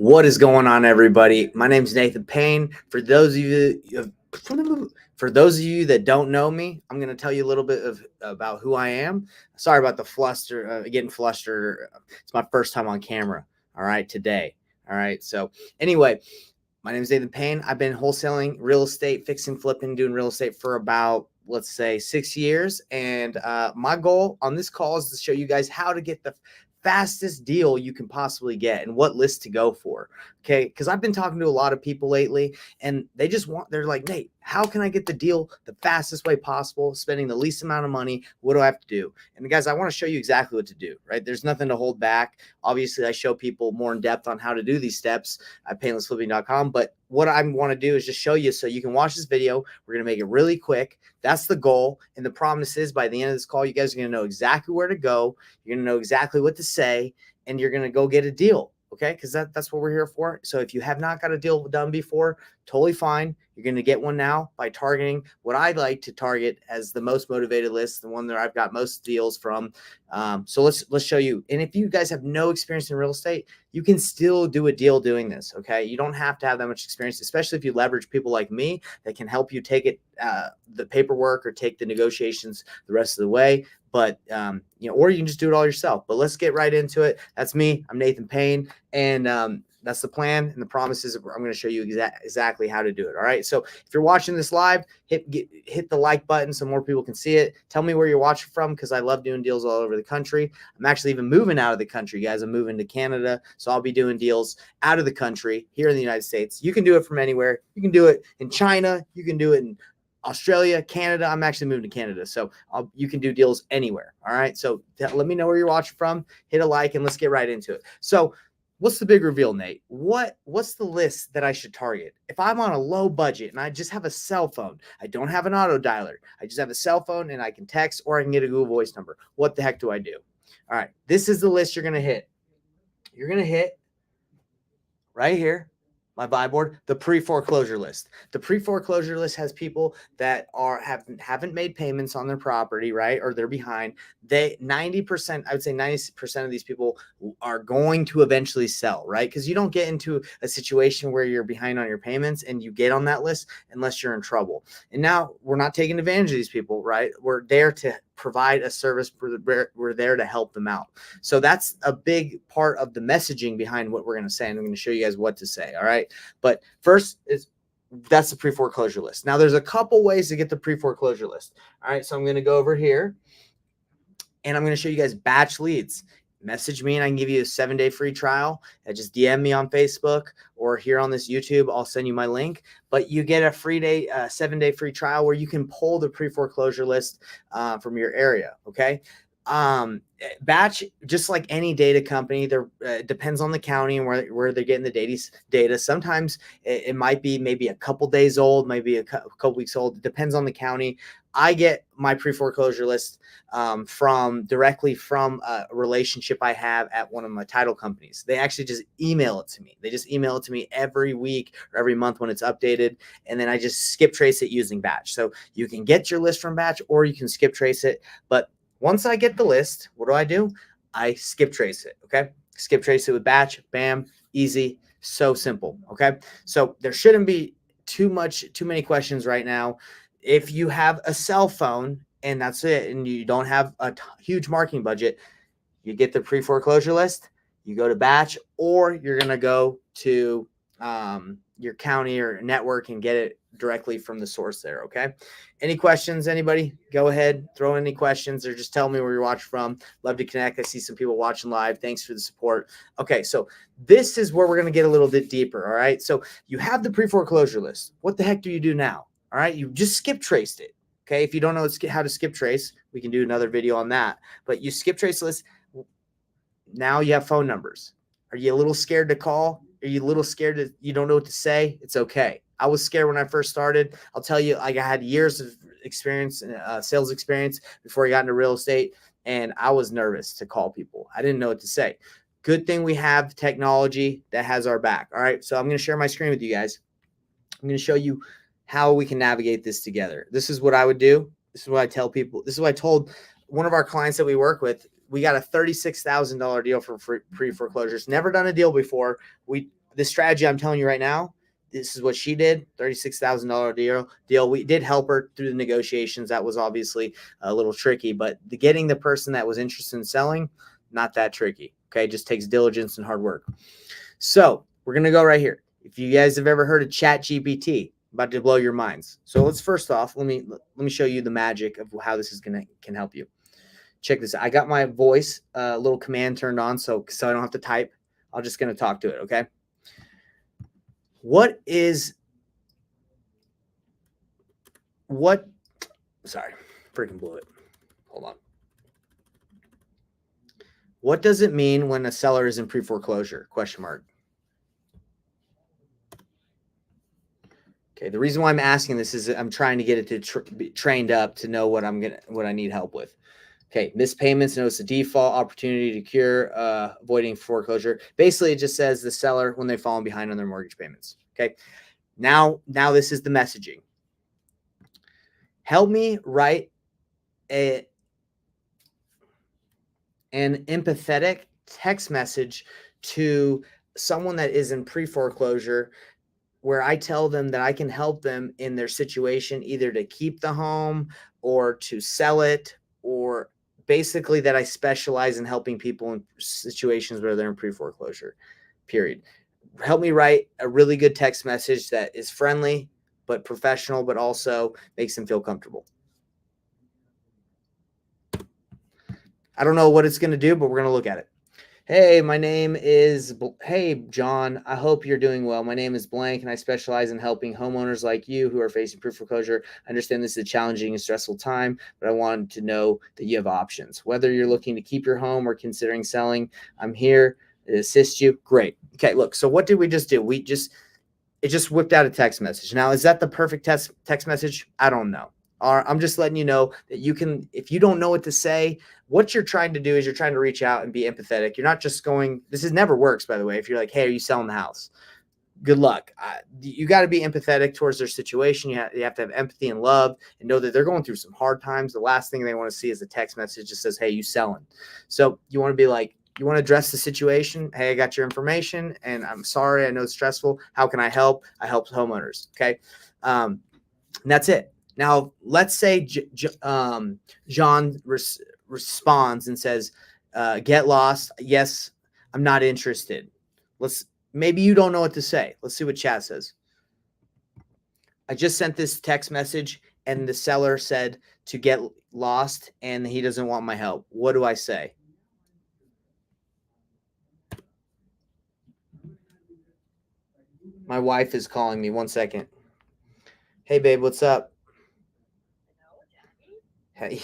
What is going on, everybody? My name is Nathan Payne. For those of you that don't know me, I'm going to tell you a little bit about who I am. Sorry about the getting flustered. It's my first time on camera. All right, today. All right. So anyway, my name is Nathan Payne. I've been wholesaling real estate, fixing, flipping, doing real estate for about, let's say, 6 years. And my goal on this call is to show you guys how to get the fastest deal you can possibly get and what list to go for. Okay. Because I've been talking to a lot of people lately and they're like, Nate, how can I get the deal the fastest way possible, spending the least amount of money? What do I have to do? And guys, I want to show you exactly what to do, right? There's nothing to hold back. Obviously, I show people more in depth on how to do these steps at painlessflipping.com. But what I want to do is just show you so you can watch this video. We're going to make it really quick. That's the goal. And the promise is by the end of this call, you guys are going to know exactly where to go. You're going to know exactly what to say, and you're going to go get a deal. Okay. Because that's what we're here for. So if you have not got a deal done before, totally fine. You're going to get one now by targeting what I like to target as the most motivated list, the one that I've got most deals from. So let's show you. And if you guys have no experience in real estate, you can still do a deal doing this. Okay. You don't have to have that much experience, especially if you leverage people like me that can help you take it, the paperwork or take the negotiations the rest of the way. But, or you can just do it all yourself. But let's get right into it. That's me. I'm Nathan Payne. And that's the plan. And the promise is I'm going to show you exactly how to do it. All right. So if you're watching this live, hit the like button so more people can see it. Tell me where you're watching from because I love doing deals all over the country. I'm actually even moving out of the country, guys. I'm moving to Canada. So I'll be doing deals out of the country here in the United States. You can do it from anywhere. You can do it in China. You can do it in Australia, Canada. I'm actually moving to Canada. So you can do deals anywhere. All right. So let me know where you're watching from. Hit a like and let's get right into it. So what's the big reveal, Nate? What's the list that I should target? If I'm on a low budget and I just have a cell phone, I don't have an auto dialer. I just have a cell phone and I can text or I can get a Google Voice number. What the heck do I do? All right. This is the list you're going to hit. You're going to hit right here. My buy board, the pre-foreclosure list. The pre-foreclosure list has people that haven't made payments on their property, right? Or they're behind. 90%, I would say 90% of these people are going to eventually sell, right? Because you don't get into a situation where you're behind on your payments and you get on that list unless you're in trouble. And now we're not taking advantage of these people, right? We're there to provide a service. We're there to help them out. So that's a big part of the messaging behind what we're going to say. And I'm going to show you guys what to say. All right. But first that's the pre-foreclosure list. Now there's a couple ways to get the pre-foreclosure list. All right. So I'm going to go over here and I'm going to show you guys batch leads. Message me and I can give you a 7-day free trial. Just DM me on Facebook or here on this YouTube. I'll send you my link, but you get a free 7-day free trial where you can pull the pre-foreclosure list from your area. Okay. Batch, just like any data company, there depends on the county and where they're getting the data. Sometimes it might be maybe a couple days old, maybe a couple weeks old. It depends on the county. I get my pre-foreclosure list directly from a relationship I have at one of my title companies. They actually just email it to me. They just email it to me every week or every month when it's updated. And then I just skip trace it using batch. So you can get your list from batch or you can skip trace it. But once I get the list, what do? I skip trace it. Okay. Skip trace it with batch. Bam. Easy. So simple. Okay. So there shouldn't be too many questions right now. If you have a cell phone and that's it, and you don't have a huge marketing budget, you get the pre-foreclosure list, you go to batch, or you're going to go to your county or network and get it directly from the source there. Okay. Any questions? Anybody? Go ahead, throw any questions or just tell me where you're watching from. Love to connect. I see some people watching live. Thanks for the support. Okay. So this is where we're going to get a little bit deeper. All right. So you have the pre-foreclosure list. What the heck do you do now? All right. You just skip traced it. Okay. If you don't know how to skip trace, we can do another video on that, but you skip trace the list. Now you have phone numbers. Are you a little scared to call? Are you a little scared you don't know what to say? It's okay. I was scared when I first started. I'll tell you, I had years of experience, sales experience before I got into real estate. And I was nervous to call people. I didn't know what to say. Good thing we have technology that has our back. All right. So I'm going to share my screen with you guys. I'm going to show you how we can navigate this together. This is what I would do. This is what I tell people. This is what I told one of our clients that we work with. We got a $36,000 deal for pre-foreclosures. Never done a deal before. this strategy I'm telling you right now, this is what she did. $36,000 deal. We did help her through the negotiations. That was obviously a little tricky, but getting the person that was interested in selling, not that tricky. Okay, just takes diligence and hard work. So we're gonna go right here. If you guys have ever heard of Chat GPT, about to blow your minds. So let's first off, let me show you the magic of how this can help you. Check this out. I got my voice little command turned on so I don't have to type. I'm just gonna talk to it. Okay. Sorry, freaking blew it. Hold on. What does it mean when a seller is in pre-foreclosure? Question mark. Okay, the reason why I'm asking this is I'm trying to get it to be trained up to know what I need help with. Okay, missed payments, notice of default, opportunity to cure, avoiding foreclosure. Basically, it just says the seller when they've fallen behind on their mortgage payments. Okay, now this is the messaging. Help me write an empathetic text message to someone that is in pre-foreclosure, where I tell them that I can help them in their situation, either to keep the home or to sell it, or basically that I specialize in helping people in situations where they're in pre-foreclosure, period. Help me write a really good text message that is friendly, but professional, but also makes them feel comfortable. I don't know what it's going to do, but we're going to look at it. Hey, hey, John, I hope you're doing well. My name is blank, and I specialize in helping homeowners like you who are facing pre-foreclosure. I understand this is a challenging and stressful time, but I wanted to know that you have options. Whether you're looking to keep your home or considering selling, I'm here to assist you. Great. Okay, look, so what did we just do? It just whipped out a text message. Now, is that the perfect text message? I don't know. I'm just letting you know that you can, if you don't know what to say, what you're trying to do is you're trying to reach out and be empathetic. You're not just never works, by the way. If you're like, hey, are you selling the house? Good luck. You got to be empathetic towards their situation. You have to have empathy and love and know that they're going through some hard times. The last thing they want to see is a text message that says, hey, you selling? So you want to be like, you want to address the situation. Hey, I got your information and I'm sorry. I know it's stressful. How can I help? I help homeowners. Okay. And that's it. Now, let's say John responds and says, get lost. Yes, I'm not interested. Maybe you don't know what to say. Let's see what chat says. I just sent this text message and the seller said to get lost and he doesn't want my help. What do I say? My wife is calling me. 1 second. Hey, babe, what's up? Hey,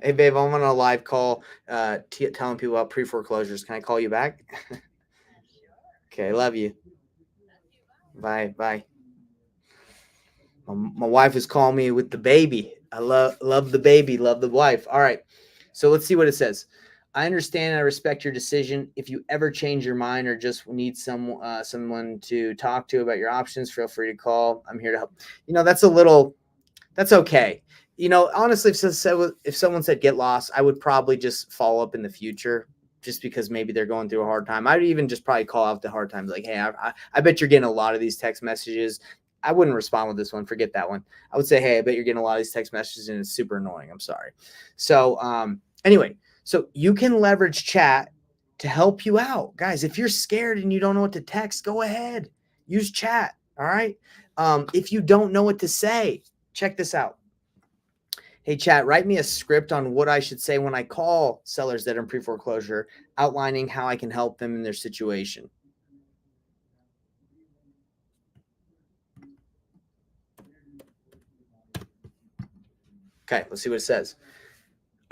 babe, I'm on a live call telling people about pre-foreclosures. Can I call you back? Okay, love you. Bye. My wife is calling me with the baby. I love the baby, love the wife. All right, so let's see what it says. I understand and I respect your decision. If you ever change your mind or just need someone to talk to about your options, feel free to call. I'm here to help. That's okay. Honestly, if someone said get lost, I would probably just follow up in the future, just because maybe they're going through a hard time. I'd even just probably call out the hard times, like, hey, I bet you're getting a lot of these text messages. I wouldn't respond with this one. Forget that one. I would say, hey, I bet you're getting a lot of these text messages and it's super annoying. I'm sorry. So anyway, so you can leverage chat to help you out. Guys, if you're scared and you don't know what to text, go ahead. Use chat. All right. If you don't know what to say, check this out. Hey, chat, write me a script on what I should say when I call sellers that are in pre-foreclosure, outlining how I can help them in their situation. Okay, let's see what it says.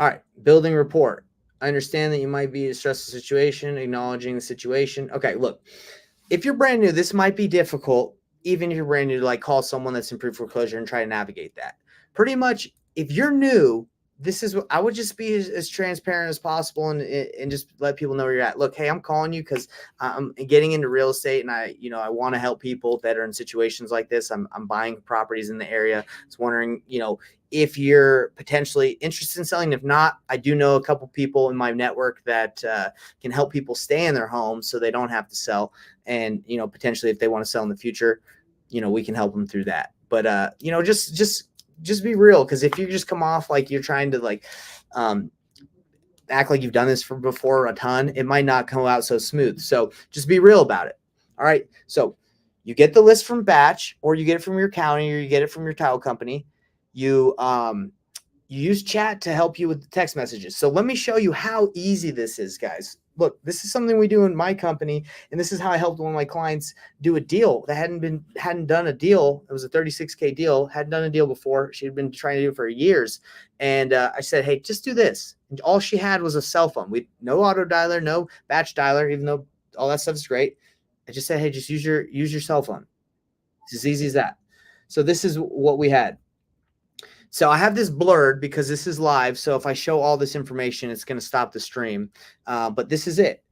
All right, building rapport. I understand that you might be in a stressful situation, acknowledging the situation. Okay, look, if you're brand new, this might be difficult, even if you're brand new, to like call someone that's in pre-foreclosure and try to navigate that. Pretty much, if you're new, this is what I would just be as transparent as possible and just let people know where you're at. Look, hey, I'm calling you because I'm getting into real estate and I want to help people that are in situations like this. I'm buying properties in the area. I was wondering, if you're potentially interested in selling. If not, I do know a couple people in my network that can help people stay in their homes so they don't have to sell. And, potentially if they want to sell in the future, we can help them through that. But, just be real. Cause if you just come off like you're trying to act like you've done this before a ton, it might not come out so smooth. So just be real about it. All right. So you get the list from batch, or you get it from your county, or you get it from your title company. You use chat to help you with the text messages. So let me show you how easy this is, guys. Look, this is something we do in my company, and this is how I helped one of my clients do a deal that hadn't done a deal. It was a 36K deal, hadn't done a deal before. She had been trying to do it for years. And I said, hey, just do this. And all she had was a cell phone. No auto dialer, no batch dialer, even though all that stuff is great. I just said, hey, just use your cell phone. It's as easy as that. So this is what we had. So I have this blurred because this is live. So if I show all this information, it's going to stop the stream. But this is it.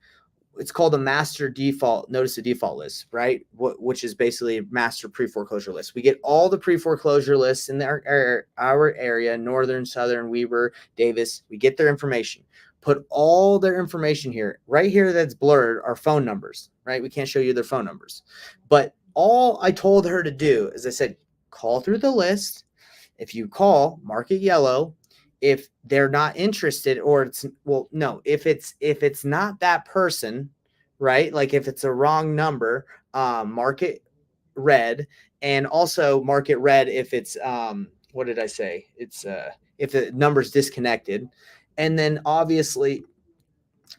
It's called a master default, notice the default list, right? Which is basically a master pre-foreclosure list. We get all the pre-foreclosure lists in our area, Northern, Southern, Weber, Davis. We get their information, put all their information here. Right here that's blurred are phone numbers, right? We can't show you their phone numbers. But all I told her to do is I said, call through the list. If you call, mark it yellow. If they're not interested, or if it's not that person, right? Like if it's a wrong number, mark it red, and also mark it red if it's what did I say? It's if the number's disconnected. And then obviously,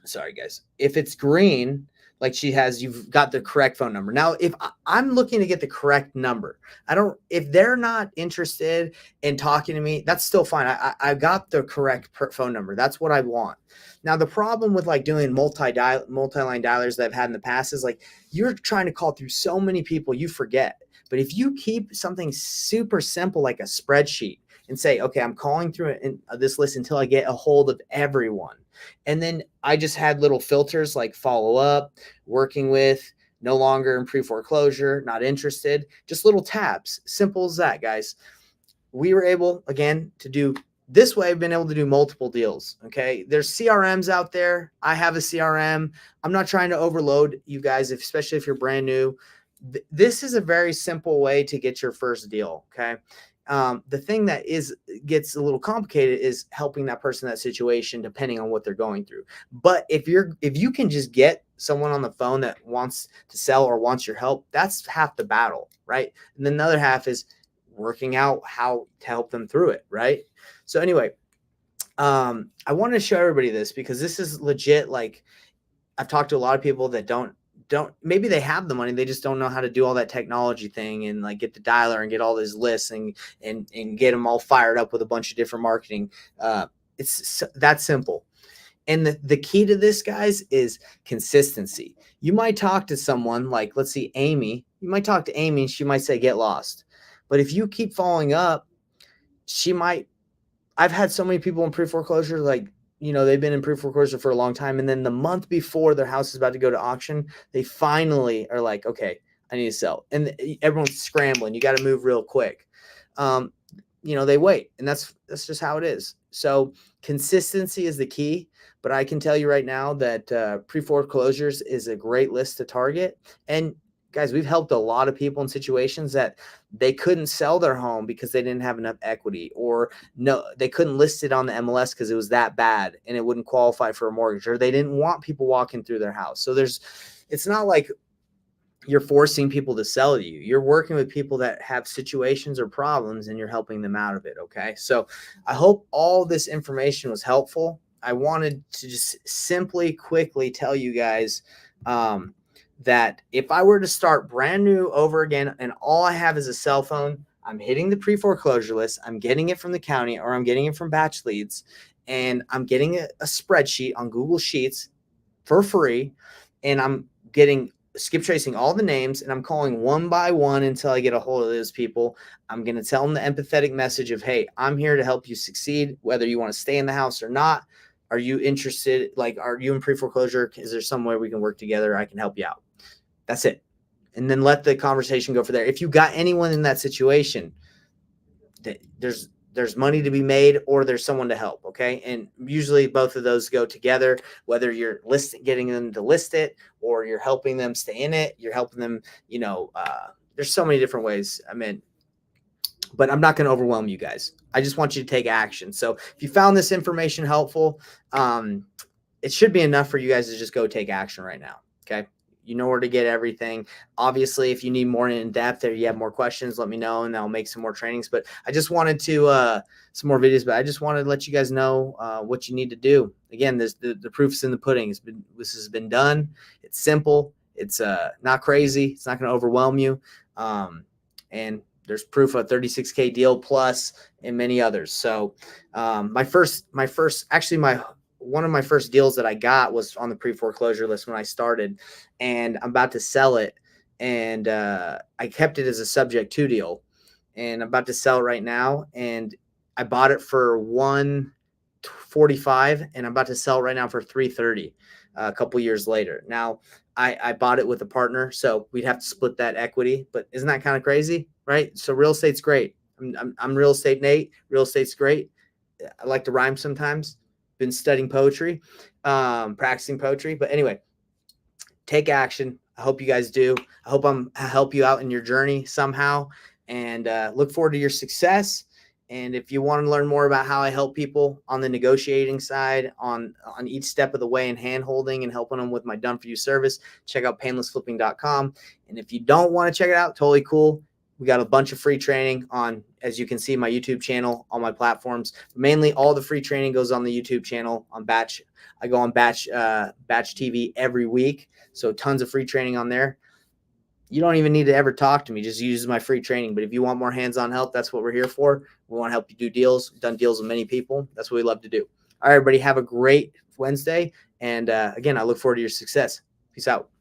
sorry guys, if it's green, like you've got the correct phone number. Now, if I'm looking to get the correct number, if they're not interested in talking to me, that's still fine. I got the correct phone number. That's what I want. Now, the problem with doing multi-line dialers that I've had in the past is you're trying to call through so many people, you forget. But if you keep something super simple, like a spreadsheet, and say, okay, I'm calling through this list until I get a hold of everyone. And then I just had little filters like follow up, working with, no longer in pre-foreclosure, not interested, just little tabs. Simple as that, guys. We were able, again, to do this way. I've been able to do multiple deals. Okay. There's CRMs out there. I have a CRM. I'm not trying to overload you guys, especially if you're brand new. This is a very simple way to get your first deal. Okay. The thing that gets a little complicated is helping that person in that situation, depending on what they're going through. But if you can just get someone on the phone that wants to sell or wants your help, that's half the battle, right? And then the other half is working out how to help them through it, right? So anyway, I want to show everybody this because this is legit. I've talked to a lot of people that don't maybe they have the money, they just don't know how to do all that technology thing and get the dialer and get all these lists and get them all fired up with a bunch of different marketing. It's that simple. And the key to this, guys, is consistency. You might talk to someone let's see, Amy. You might talk to Amy and she might say, get lost. But if you keep following up, I've had so many people in pre-foreclosure, they've been in pre-foreclosure for a long time. And then the month before their house is about to go to auction, they finally are like, okay, I need to sell. And everyone's scrambling. You got to move real quick. They wait, and that's just how it is. So consistency is the key. But I can tell you right now that pre-foreclosures is a great list to target. And guys, we've helped a lot of people in situations that they couldn't sell their home because they didn't have enough equity, or they couldn't list it on the MLS because it was that bad and it wouldn't qualify for a mortgage, or they didn't want people walking through their house. So it's not like you're forcing people to sell to you. You're working with people that have situations or problems and you're helping them out of it. Okay. So I hope all this information was helpful. I wanted to just simply quickly tell you guys, that if I were to start brand new over again and all I have is a cell phone, I'm hitting the pre-foreclosure list, I'm getting it from the county, or I'm getting it from batch leads, and I'm getting a spreadsheet on Google Sheets for free, and I'm getting skip tracing all the names, and I'm calling one by one until I get a hold of those people. I'm going to tell them the empathetic message of, hey, I'm here to help you succeed, whether you want to stay in the house or not. Are you interested? Like, are you in pre-foreclosure? Is there some way we can work together? I can help you out. That's it. And then let the conversation go for there. If you got anyone in that situation, there's money to be made, or there's someone to help. Okay. And usually both of those go together, whether you're getting them to list it, or you're helping them stay in it. You're helping them, there's so many different ways. I mean, but I'm not going to overwhelm you guys. I just want you to take action. So if you found this information helpful, it should be enough for you guys to just go take action right now. Okay. You know where to get everything. Obviously, if you need more in depth or you have more questions, let me know and I'll make some more trainings. But I just wanted to, some more videos, but I just wanted to let you guys know what you need to do. Again, the proof's in the pudding. This has been done. It's simple. It's not crazy. It's not going to overwhelm you. And there's proof of 36K deal plus and many others. So one of my first deals that I got was on the pre-foreclosure list when I started, and I'm about to sell it. And I kept it as a subject to deal, and I'm about to sell it right now. And I bought it for $145, and I'm about to sell it right now for $330 a couple years later. Now I bought it with a partner, so we'd have to split that equity, but isn't that kind of crazy, right? So real estate's great. I'm real estate Nate. Real estate's great. I like to rhyme sometimes. Been studying poetry, practicing poetry. But anyway, take action. I hope you guys do. I hope I help you out in your journey somehow, and look forward to your success. And if you want to learn more about how I help people on the negotiating side, on each step of the way, and hand holding and helping them with my done for you service, check out painlessflipping.com. And if you don't want to check it out, totally cool. We got a bunch of free training on, as you can see, my YouTube channel, on my platforms. Mainly all the free training goes on the YouTube channel on Batch. I go on Batch TV every week. So tons of free training on there. You don't even need to ever talk to me. Just use my free training. But if you want more hands-on help, that's what we're here for. We want to help you do deals. We've done deals with many people. That's what we love to do. All right, everybody, have a great Wednesday. And again, I look forward to your success. Peace out.